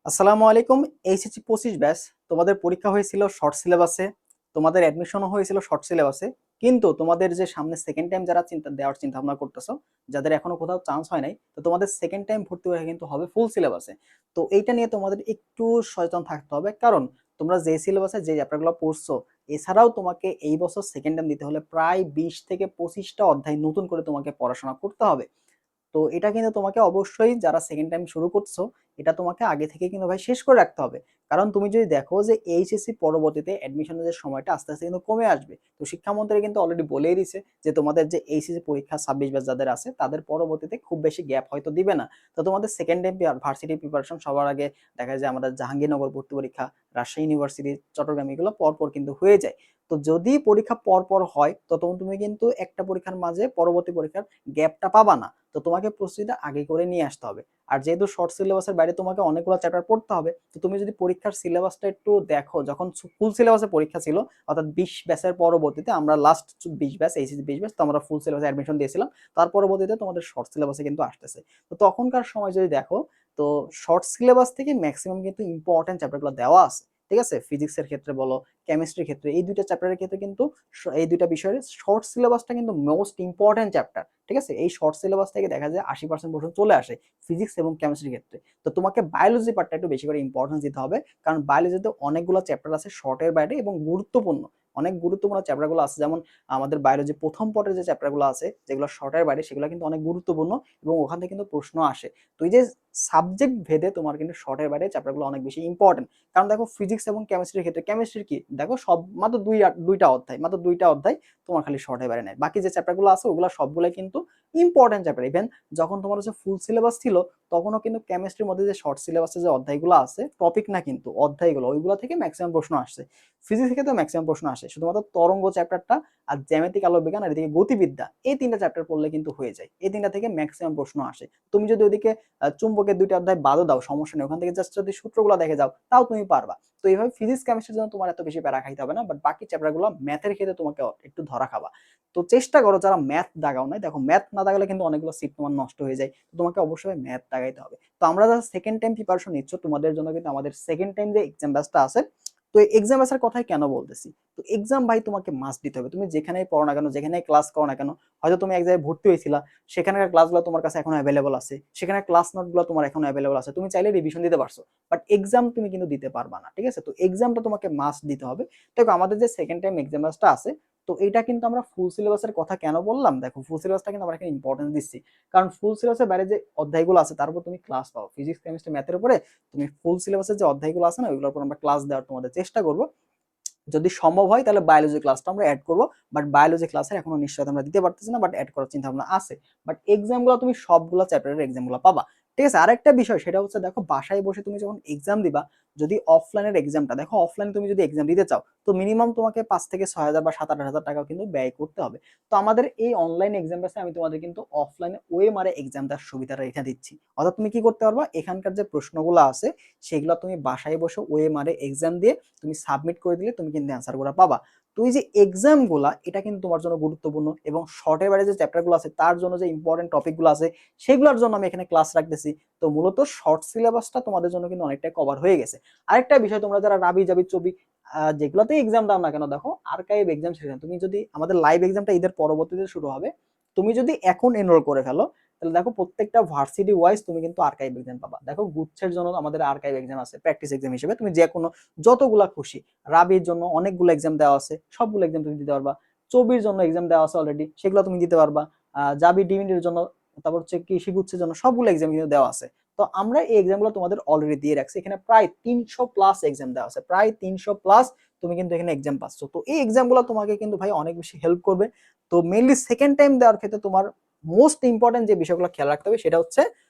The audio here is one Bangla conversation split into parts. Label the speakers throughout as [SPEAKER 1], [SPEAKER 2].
[SPEAKER 1] আসসালামু আলাইকুম। এইচএসসি 25 ব্যাচ তোমাদের পরীক্ষা হয়েছিল শর্ট সিলেবাসে, তোমাদের অ্যাডমিশনও হয়েছিল শর্ট সিলেবাসে। কিন্তু তোমাদের যে সামনে সেকেন্ড টাইম যারা চিন্তা ভাবনা করতেছো, যাদের এখনো কোথাও চান্স হয় নাই, তো তোমাদের সেকেন্ড টাইম ভর্তি হয়ে কিন্তু হবে ফুল সিলেবাসে। তো এইটা নিয়ে তোমাদের একটু সচেতন থাকতে হবে, কারণ তোমরা যে সিলেবাসে যে চ্যাপ্টারগুলো পড়ছো, এছাড়াও তোমাকে এই বছর সেকেন্ড টাইম দিতে হলে প্রায় 20 থেকে 25টা অধ্যায় নতুন করে তোমাকে পড়াশোনা করতে হবে। তো এটা কিন্তু তোমাকে অবশ্যই, যারা সেকেন্ড টাইম শুরু করছো, এটা তোমাকে আগে থেকে কিন্তু ভাই শেষ করে রাখতে হবে। কারণ তুমি যদি দেখো যে এইচএসসি পরবর্তীতে অ্যাডমিশনের যে সময়টা আস্তে আস্তে কিন্তু কমে আসবে, তো শিক্ষামন্ত্রী কিন্তু অলরেডি বলেই দিছে যে তোমাদের যে এইচএসসি পরীক্ষা 26 ব্যাচ যাদের আছে তাদের পরবর্তীতে খুব বেশি গ্যাপ হয়তো দিবে না। তো তোমাদের সেকেন্ড টাইম ভার্সিটি প্রিপারেশন সবার আগে দেখা যায় আমাদের জাহাঙ্গীরনগর ভর্তি পরীক্ষা, রাজশাহী ইউনিভার্সিটি, চট্টগ্রাম, এগুলো পরপর কিন্তু হয়ে যায়। তো যদি পরীক্ষা পরপর হয়, তো তখন তুমি কিন্তু একটা পরীক্ষার মাঝে পরবর্তী পরীক্ষার গ্যাপটা পাবা না। তো তোমাকে প্রস্তুতিটা আগে করে নিয়ে আসতে হবে। আর যেহেতু শর্ট সিলেবাসের বাইরে তোমাকে অনেকগুলো চ্যাপ্টার পড়তে হবে, তো তুমি যদি পরীক্ষার সিলেবাসটা একটু দেখো, যখন ফুল সিলেবাসে পরীক্ষা ছিল, অর্থাৎ 20 ব্যাচের পরবর্তীতে, আমরা লাস্ট 20 ব্যাচ এইচএসসি 20 ব্যাচ, তো আমরা ফুল সিলেবাসে অ্যাডমিশন দিয়েছিলাম। তার পরবর্তীতে তোমাদের শর্ট সিলেবাসে কিন্তু আসতেছে। তো তখনকার সময় যদি দেখো, তো শর্ট সিলেবাস থেকে ম্যাক্সিমাম কিন্তু ইম্পর্টেন্ট চ্যাপ্টারগুলো দেওয়া আছে। ঠিক আছে, ফিজিক্সের ক্ষেত্রে বলো, কেমিস্ট্রির ক্ষেত্রে, এই দুইটা চ্যাপ্টারের ক্ষেত্রে কিন্তু এই দুইটা বিষয়ের শর্ট সিলেবাসটা কিন্তু মোস্ট ইম্পর্টেন্ট চ্যাপ্টার। ঠিক আছে, এই শর্ট সিলেবাস থেকে দেখা যায় 80% প্রশ্ন চলে আসে ফিজিক্স এবং কেমিস্ট্রির ক্ষেত্রে। তো তোমাকে বায়োলজি পার্টটা একটু বেশি করে ইম্পর্টেন্স দিতে হবে, কারণ বায়োলজিতে অনেকগুলো চ্যাপ্টার আছে শর্টের বাইরে এবং গুরুত্বপূর্ণ। অনেক গুরুত্বপূর্ণ চ্যাপ্টারগুলো আছে, যেমন আমাদের বায়োলজি প্রথম পর্বের যে চ্যাপ্টারগুলো আছে যেগুলো শর্টের বাইরে, সেগুলো কিন্তু অনেক গুরুত্বপূর্ণ এবং ওখান থেকে কিন্তু প্রশ্ন আসে। তো এই যে সাবজেক্ট ভেদে তোমার কিন্তু শর্টের বাইরে চ্যাপ্টারগুলো অনেক বেশি ইম্পর্টেন্ট। কারণ দেখো ফিজিক্স এবং কেমিস্ট্রির ক্ষেত্রে, কেমিস্ট্রির কি দেখো, সব মাত্র দুইটা অধ্যায় তোমার খালি শর্টের বাইরে নেয়। বাকি যে চ্যাপ্টারগুলো আছে ওগুলো সবগুলাই কিন্তু ইম্পর্টেন্ট চ্যাপ্টার। ইভেন যখন তোমার হচ্ছে ফুল সিলেবাস ছিল, তখনও কিন্তু কেমিস্ট্রির মধ্যে যে শর্ট সিলেবাসে যে অধ্যায়গুলো আছে, টপিক না কিন্তু অধ্যায়গুলো, ওইগুলো থেকে ম্যাক্সিমাম প্রশ্ন আসছে। ফিজিক্স থেকে তো ম্যাক্সিমাম প্রশ্ন আসে, শুধুমাত্র তরঙ্গ চ্যাপ্টারটা আর জ্যামিতিক আলোক বিজ্ঞান আর এদিকে গতিবিদ্যা, এই তিনটা চ্যাপ্টার পড়লে কিন্তু হয়ে যায়। এই তিনটা থেকে ম্যাক্সিমাম প্রশ্ন আসে। তুমি যদি ওদিকে চুম্বকের দুইটা অধ্যায় বাদও দাও, সমস্যা নেই, ওখান থেকে জাস্ট যদি সূত্রগুলো দেখে যাও, তাও তুমি পারবা। তো এইভাবে ফিজিক্স কেমিস্ট্রির জন্য তোমার এত বেশি প্যারা খাইতে হবে না, বাট বাকি চ্যাপ্টারগুলো ম্যাথের ক্ষেত্রে তোমাকে একটু ধরা খাবা। তো চেষ্টা করো যারা ম্যাথ দাগাও নাই, দেখো ম্যাথ না দাগালে কিন্তু অনেকগুলো সিট তোমার নষ্ট হয়ে যায়। তো তোমাকে অবশ্যই ম্যাথ দাগাইতে হবে। তো আমরা যারা সেকেন্ড টাইম প্রিপারেশন নিচ্ছ, তোমাদের জন্য কিন্তু আমাদের সেকেন্ড টাইম যে এক্সাম ব্যাচটা আছে, তো এক্সাম ব্যাচের কথাই কেন বলতেছি, তো এক্সাম ভাই তোমাকে মাস্ট দিতে হবে। তুমি যেখানেই পড়ো না কেন, যেখানেই ক্লাস করো না কেন, হয়তো তুমি এক জায়গায় ভর্তি হয়েছিলা, সেখানকার ক্লাসগুলো তোমার কাছে এখন অ্যাভেলেবল আছে, সেখানে ক্লাস নোটগুলো তোমার এখন অ্যাভেলেবল আছে, তুমি চাইলে রিভিশন দিতে পারছো, বাট এক্সাম তুমি কিন্তু দিতে পারবা না। ঠিক আছে, তো এক্সামটা তোমাকে মাস্ট দিতে হবে। দেখো আমাদের যে সেকেন্ড টাইম এক্সাম ব্যাচটা আছে, তো এটা কিন্তু আমরা ফুল সিলেবাসের কথা কেন বললাম, দেখো ফুল সিলেবাসটা কিন্তু আমরা এখানে ইম্পর্টেন্স দিচ্ছি, কারণ ফুল সিলেবাসের বাইরে যে অধ্যায়গুলো আছে তার উপর তুমি ক্লাস পাও। ফিজিক্স কেমিস্ট্রি ম্যাথের উপরে তুমি ফুল সিলেবাসের যে অধ্যায়গুলো আছে না, ওইগুলোর উপর আমরা ক্লাস দেওয়ার তোমাদের চেষ্টা করবো। যদি সম্ভব হয় তাহলে বায়োলজি ক্লাসটা আমরা অ্যাড করবো, বাট বায়োলজি ক্লাসের এখনো নিশ্চয়তা আমরা দিতে পারতেছি না, বাট অ্যাড করার চিন্তা ভাবনা আছে। বাট এক্সামগুলো তুমি সবগুলো চ্যাপ্টারের এক্সামগুলো পাবা। ঠিক আছে, আরেকটা বিষয় সেটা হচ্ছে, দেখো বাসায় বসে তুমি যখন এক্সাম দিবা, যদি অফলাইনের এক্সামটা দেখো, অফলাইনে তুমি যদি এক্সাম দিতে চাও, তো মিনিমাম তোমাকে 5 থেকে 6 হাজার বা 7-8 হাজার টাকা কিন্তু ব্যয় করতে হবে। তো আমাদের এই অনলাইন এক্সাম বেসে আমি তোমাদের কিন্তু অফলাইনে ওয়ে মারে এক্সাম দেওয়ার সুবিধাটা রেখে দিচ্ছি। অর্থাৎ তুমি কি করতে পারবা, এখানকার যে প্রশ্নগুলো আছে সেগুলো তুমি বাসায় বসে ওয়ে মারে এক্সাম দিয়ে তুমি সাবমিট করে দিলে তুমি কিন্তু অ্যান্সার গুলো পাবা। তো এই যে এক্সাম গুলা, এটা কিন্তু তোমার জন্য গুরুত্বপূর্ণ, এবং শর্টের বাইরে যে চ্যাপ্টার গুলো আছে তার জন্য যে ইম্পর্টেন্ট টপিক গুলো আছে সেগুলোর জন্য আমি এখানে ক্লাস রাখতেছি। তো মূলত শর্ট সিলেবাসটা তোমাদের জন্য কিন্তু অনেকটাই কভার হয়ে গেছে। আরেকটা বিষয়, তোমরা যারা রাবি জাবি চবি যেগুলোতে এক্সাম দাও না কেন, দেখো আর্কাইভ এক্সাম শেষ, তুমি যদি আমাদের লাইভ এক্সামটা ঈদের পরবর্তীতে শুরু হবে, তুমি যদি এখন এনরোল করে ফেলো, তাহলে দেখো প্রত্যেকটা ভার্সিটি ওয়াইজ তুমি কিন্তু আর্কাইভ এক্সাম পাবা। দেখো গুচ্ছের জন্য আমাদের আর্কাইভ এক্সাম আছে, প্র্যাকটিস এক্সাম হিসেবে তুমি যে কোনো যতগুলা খুশি, রাবির জন্য অনেকগুলো এক্সাম দেওয়া আছে, সবগুলো এক্সাম তুমি দিতে পারবা। চবির জন্য এক্সাম দেওয়া আছে অলরেডি, সেগুলো তুমি দিতে পারবা। জাবি ডিমিনির জন্য, তারপর হচ্ছে কৃষি গুচ্ছের জন্য সবগুলো এক্সাম কিন্তু দেওয়া আছে। তো আমরা এই এক্সামগুলো তোমাদের অলরেডি দিয়ে রাখছি, এখানে প্রায় 300+ এক্সাম দেওয়া আছে, প্রায় 300+। তুমি কিন্তু এখানে এক্সাম পাচ্ছ, তো এই এক্সামগুলো তোমাকে কিন্তু ভাই অনেক বেশি হেল্প করবে। তো মেইনলি সেকেন্ড টাইম দেওয়ার ক্ষেত্রে তোমার মোস্ট ইম্পর্টেন্ট যে বিষয়গুলো খেয়াল রাখতে হবে সেটা হচ্ছে,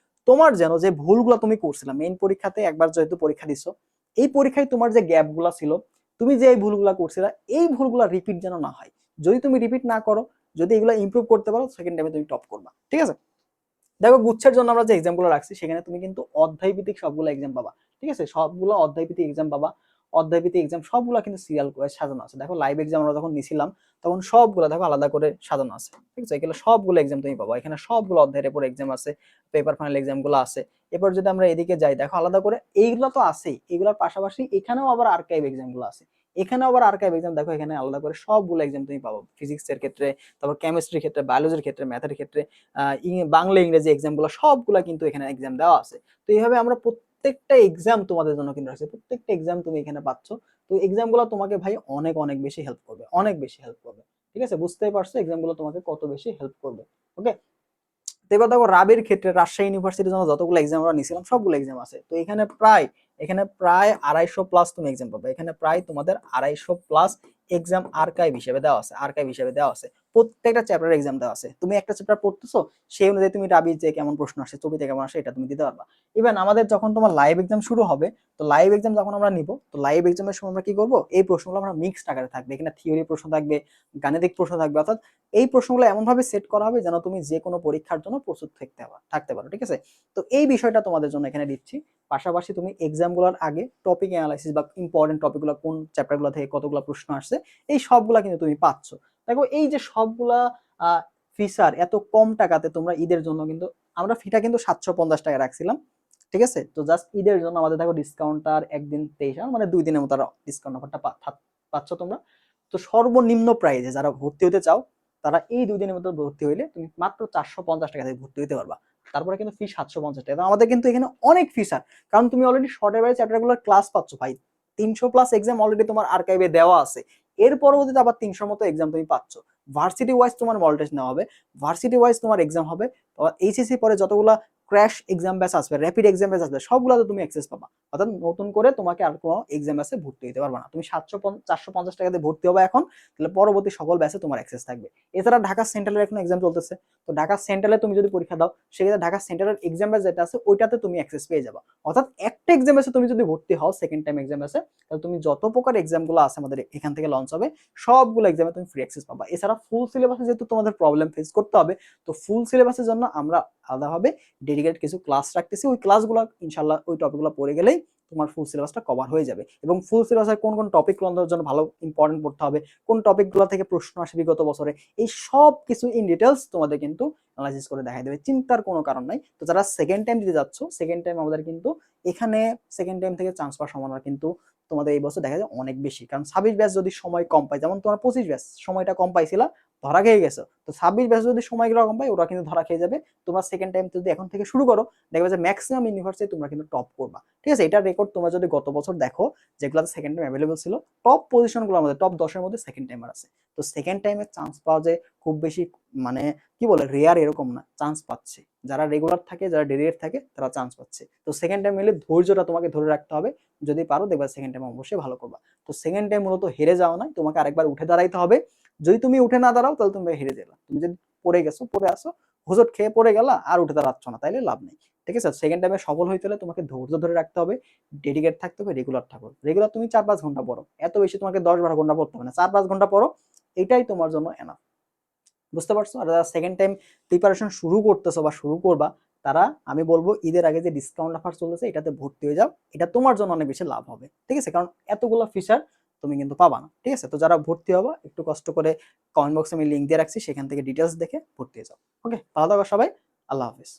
[SPEAKER 1] তোমার যেন যে ভুলগুলো তুমি করছিলা মেইন পরীক্ষাতে, একবার যেহেতু পরীক্ষা দিছো, এই পরীক্ষায় তোমার যে গ্যাপগুলো ছিল, তুমি যে এই ভুলগুলো করছিলা, এই ভুলগুলো রিপিট যেন না হয়। যদি তুমি রিপিট না করো, যদি এগুলো ইমপ্রুভ করতে পারো, সেকেন্ড টাইমে তুমি টপ করবা। ঠিক আছে, দেখো গুচ্ছের জন্য আমরা যে এক্সামগুলো রাখছি সেখানে তুমি কিন্তু অধ্যায় ভিত্তিক সবগুলো এক্সাম পাবা। ঠিক আছে, সবগুলো অধ্যায় ভিত্তিক এক্সাম পাবা। অধ্যায়ভিত্তিক এক্সাম সবগুলো কিন্তু সিরিয়াল করে সাজানো আছে। দেখো লাইভ এক্সাম আমরা যখন নিছিলাম তখন সবগুলো দেখো আলাদা করে সাজানো আছে, ঠিক আছে? এগুলো সবগুলো এক্সাম তুমি পাবো, এখানে সবগুলো অধ্যায়ের উপর এক্সাম আছে, পেপার ফাইনাল এক্সাম গুলো আছে। এরপর যদি আমরা এদিকে যাই দেখো আলাদা করে এইগুলো তো আছেই, এগুলোর পাশাপাশি এখানেও আবার আর্কাইভ এক্সাম গুলো আছে, এখানে আবার আর্কাইভ এক্সাম দেখো এখানে আলাদা করে সবগুলো এক্সাম তুমি পাবো, ফিজিক্স এর ক্ষেত্রে, তারপর কেমিস্ট্রির ক্ষেত্রে, বায়োলজির ক্ষেত্রে, ম্যাথের ক্ষেত্রে, বাংলা ইংরেজি এক্সাম গুলো সবগুলো কিন্তু এখানে এক্সাম দেওয়া আছে। তো এইভাবে আমরা প্রত্যেকটা এক্সাম তোমাদের জন্য কিন্তু রাখছি, প্রত্যেকটা এক্সাম তুমি এখানে পাচ্ছ। তো এক্সাম গুলো তোমাকে ভাই অনেক অনেক বেশি হেল্প করবে, অনেক বেশি হেল্প করবে, ঠিক আছে? বুঝতেই পারছো এক্সাম গুলো তোমাকে কত বেশি হেল্প করবে। ওকে, তো এবার দেখো রাবির ক্ষেত্রে রাজশাহী ইউনিভার্সিটির জন্য যতগুলো এক্সাম আমরা নিছিলাম সবগুলো এক্সাম আছে। তো এখানে প্রায় 250 প্লাস তুমি এক্সাম পাবে, এখানে প্রায় তোমাদের 250 প্লাস এক্সাম আর্কাইভ হিসেবে দেওয়া আছে, আর্কাইভ হিসেবে দেওয়া আছে। প্রত্যেকটা চ্যাপ্টার এক্সাম দেওয়া আছে, তুমি একটা চ্যাপ্টার পড়তেছো সেই অনুযায়ী তুমি রাবির যে কেমন প্রশ্ন আসে, ছবিতে কেমন আসে এটা তুমি দিতে পারবা। ইভেন আমাদের যখন তোমার লাইভ এক্সাম শুরু হবে, তো লাইভ এক্সাম যখন আমরা নিব, তো লাইভ এক্সামের সময় আমরা কি করব, এই প্রশ্নগুলো আমরা মিক্সড আকারে থাকবে, এখানে থিওরি প্রশ্ন থাকবে, গাণিতিক প্রশ্ন থাকবে, অর্থাৎ এই প্রশ্নগুলো এমন ভাবে সেট করা হবে যেন তুমি যে কোনো পরীক্ষার জন্য প্রস্তুত থাকতে পারো, ঠিক আছে? তো এই বিষয়টা তোমাদের জন্য এখানে দিচ্ছি। পাশাপাশি তুমি এক্সাম গুলোর আগে টপিক অ্যানালাইসিস বা ইম্পর্টেন্ট টপিকগুলো কোন চ্যাপ্টারগুলো থেকে কতগুলো প্রশ্ন আসছে এই সবগুলা কিন্তু তুমি পাচ্ছ। দেখো এই যে সবগুলা ফিচার এত কম টাকাতে তোমরা ঈদের জন্য কিন্তু, আমরা ফিটা কিন্তু 750 টাকা রাখছিলাম, ঠিক আছে? তো জাস্ট ঈদের জন্য আমাদের দেখো ডিসকাউন্টটার একদিন 23 মানে 2 দিনের মতো ডিসকাউন্ট অফারটা পাচ্ছ তোমরা। তো সর্বনিম্ন প্রাইজে যারা ভর্তি হতে চাও তারা এই 2 দিনের মধ্যে ভর্তি হইলে তুমি মাত্র 450 টাকা থেকে ভর্তি হতে পারবা। তারপরে কিন্তু ফি 750 টাকা। আমাদের কিন্তু এখানে অনেক ফিচার, কারণ তুমি অলরেডি শর্টের বাইরে চ্যাপ্টারগুলোর ক্লাস পাচ্ছ ভাই, 300 প্লাস এক্সাম অলরেডি তোমার আর্কাইভে দেওয়া আছে, এর পরবর্তীতে আবার 300 মতো এক্সাম তুমি পাচ্ছ। ভার্সিটি ওয়াইজ তোমার মডেল টেস্ট নেওয়া হবে, ভার্সিটি ওয়াইজ তোমার এক্সাম হবে, এইচএসসি পরে যতগুলা ক্র্যাশ এক্সাম ব্যাচ আসবে, র্যাপিড এক্সাম ব্যাচ আসবে, সবগুলোতে তুমি অ্যাক্সেস পাবা। অর্থাৎ নতুন করে তোমাকে আর কোনো এক্সাম ব্যাচে ভর্তি হতে পারবে না, তুমি 450 টাকাতে ভর্তি হবে এখন, তাহলে পরবর্তী সকল ব্যাচে তোমার অ্যাক্সেস থাকবে। এছাড়া ঢাকা সেন্ট্রালের এখন এক্সাম চলতেছে, তো ঢাকা সেন্ট্রালে তুমি যদি পরীক্ষা দাও সেক্ষেত্রে ঢাকা সেন্ট্রালের এক্সাম ব্যাচ যেটা আছে ওইটাতে তুমি অ্যাক্সেস পেয়ে যাবা। অর্থাৎ একটা এক্সাম ব্যাচে তুমি যদি ভর্তি হও সেকেন্ড টাইম এক্সাম ব্যাচে, তাহলে তুমি যত প্রকার এক্সামগুলো আছে আমাদের এখান থেকে লঞ্চ হবে সবগুলো এক্সামে তুমি ফ্রি অ্যাক্সেস পাবা। এছাড়া ফুল সিলেবাসে যেহেতু তোমাদের প্রবলেম ফেস করতে হবে, তো ফুল সিলেবাসের জন্য আমরা আলাদাভাবে ডেডিকেটেড কিছু ক্লাস রাখতেছি, ওই ক্লাসগুলো ইনশাল্লাহ ওই টপিকগুলো পড়ে গেলেই তোমার ফুল সিলেবাসটা কভার হয়ে যাবে। এবং ফুল সিলেবাসের কোন কোন টপিক গুলোর জন্য ভালো ইম্পর্টেন্ট পড়তে হবে, কোন টপিকগুলো থেকে প্রশ্ন আসে বিগত বছরে, এই সব কিছু ইন ডিটেলস তোমাদের কিন্তু অ্যানালাইসিস করে দেখাই দেবে, চিন্তার কোনো কারণ নাই। তো যারা সেকেন্ড টাইম দিতে যাচ্ছ, সেকেন্ড টাইম আমাদের কিন্তু এখানে সেকেন্ড টাইম থেকে চান্স পাওয়ার সম্ভাবনা কিন্তু তোমাদের এই বছর দেখা যায় অনেক বেশি, কারণ 26 ব্যাচ যদি সময় কম পায়, যেমন তোমার 25 ব্যাচ সময়টা কম পাইছিলা, ধরা খেয়ে গেছো, তো 26 ব্যাচ যদি সময়গুলো কম পায় ওরা কিন্তু ধরা খেয়ে যাবে। তোমরা সেকেন্ড টাইম যদি এখন থেকে শুরু করো দেখবে যে ম্যাক্সিমাম ইউনিভার্সিটি তোমরা কিন্তু টপ করবা, ঠিক আছে? এটা রেকর্ড তোমরা যদি গত বছর দেখো যেগুলো সেকেন্ড টাইম অ্যাভেলেবল ছিল, টপ পজিশনগুলো আমাদের টপ 10-এর মধ্যে সেকেন্ড টাইমার আছে। তো সেকেন্ড টাইমে চান্স পাওয়া যে খুব বেশি মানে কি বলে রেয়ার এরকম না, চান্স পাচ্ছে যারা রেগুলার থাকে, যারা ডেডিকেট থাকে তারা চান্স পাচ্ছে। তো সেকেন্ড টাইম এলে ধৈর্যটা তোমাকে ধরে রাখতে হবে, যদি পারো দেখবা সেকেন্ড টাইম অবশ্যই ভালো করবা। তো সেকেন্ড টাইম মূলত হেরে যাও না, তোমাকে আরেকবার উঠে দাঁড়াইতে হবে, যদি তুমি উঠে না দাঁড়াও তাহলে তুমি হেরে যাবে। তুমি যদি পড়ে গেছো, পড়ে আসো, হোঁচট খেয়ে পড়ে গেলা আর উঠে দাঁড়াচ্ছ না, তাইলে লাভ নেই, ঠিক আছে? সেকেন্ড টাইমে সফল হইতে হলে তোমাকে ধৈর্য ধরে রাখতে হবে, ডেডিকেট থাকতে হবে, রেগুলার থাকো। রেগুলার তুমি 4-5 ঘন্টা পড়ো, এত বেশি তোমাকে 10-12 ঘন্টা পড়তে হবে না, 4-5 ঘন্টা পড়ো, এটাই তোমার জন্য এনাফ। বুঝতে পারছো? আর যারা সেকেন্ড টাইম প্রিপারেশন শুরু করতেছো বা শুরু করবা, তারা আমি বলবো ঈদের আগে যে ডিসকাউন্ট অফার চলতেছে এটাতে ভর্তি হয়ে যাও, এটা তোমার জন্য অনেক বেশি লাভ হবে, ঠিক আছে? কারণ এতগুলো ফিচার তুমি কিন্তু পাবা না, ঠিক আছে? তো যারা ভর্তি হবা একটু কষ্ট করে কমেন্ট বক্সে আমি লিঙ্ক দিয়ে রাখছি, সেখান থেকে ডিটেলস দেখে ভর্তি হয়ে যাও। ওকে, ভালো থাকো সবাই, আল্লাহ হাফিজ।